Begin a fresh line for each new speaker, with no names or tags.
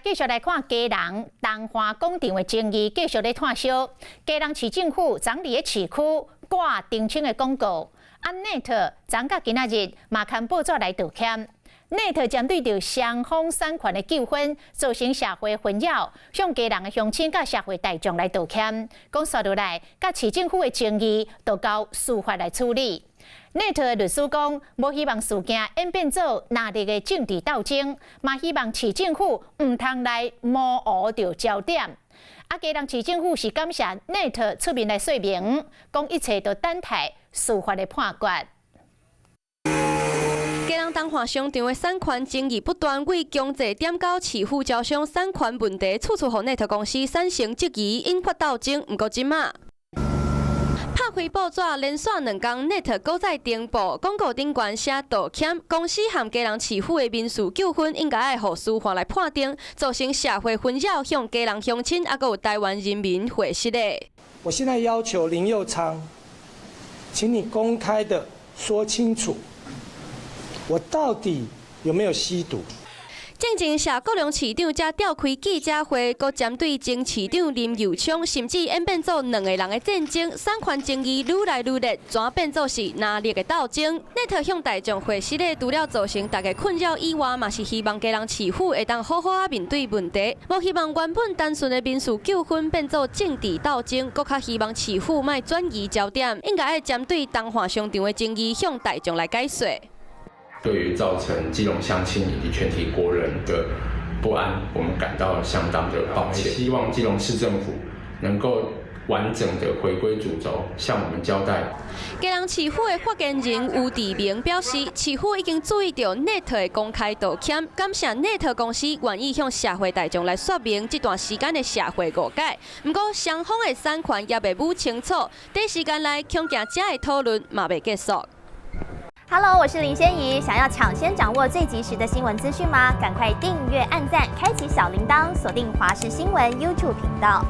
继续来看基隆东华广场的争议，继续咧炭烧。基隆市政府昨日的市区挂澄清的广告，Net 昨甲今仔日嘛刊报纸来道歉。Net 针对着双方产权的纠纷，造成社会混淆，向基隆的乡亲甲社会大众来道歉。讲说落来，甲市政府的争议都交司法来处理。Net 的律师讲，无希望事件演变做哪日的政治斗争，嘛希望市政府唔通来模糊着焦点。基隆市政府是感谢 Net 出面来说明，讲一切都等待司法的判决。
基隆东华商场的产权争议不断，为经济点到市府招商产权问题，处处互 Net 公司产生质疑，引发斗争。不过即马拍开报纸，连续2天 ，Net 搁再登报广告顶悬写道歉，公司和基隆市府的民事纠纷应该爱互司法来判定，造成社会混淆，向基隆乡亲还有台湾人民会失礼。
我现在要求林佑昌，请你公开的说清楚，我到底有没有吸毒？
正前社高雄市长才召开记者会，搁针对前市长林佑昌，甚至演变做2个人的战争，产权争议愈来愈烈，转变做是哪日的斗争。Net 向大众会失礼，除了造成大家困扰以外，嘛是希望基隆市府会当好好啊面对问题，无希望原本单纯的民事纠纷变做政治斗争，搁较希望市府莫转移焦点，应该爱针对东华商场的争议向大众来解说。
对于造成基隆乡亲以及全体国人的不安，我们感到相当的抱歉。希望基隆市政府能够完整的回归主轴，向我们交代。
基隆市府的发言人吴志明表示，市府已经注意到 Net 的公开道歉，感谢 Net 公司愿意向社会大众来说明这段时间的社会误解。不过，双方的产权也未补清楚，短时间内恐惊这的讨论嘛未结束。
Hello， 我是林仙怡。想要抢先掌握最及时的新闻资讯吗？赶快订阅、按赞、开启小铃铛，锁定华视新闻 YouTube 频道。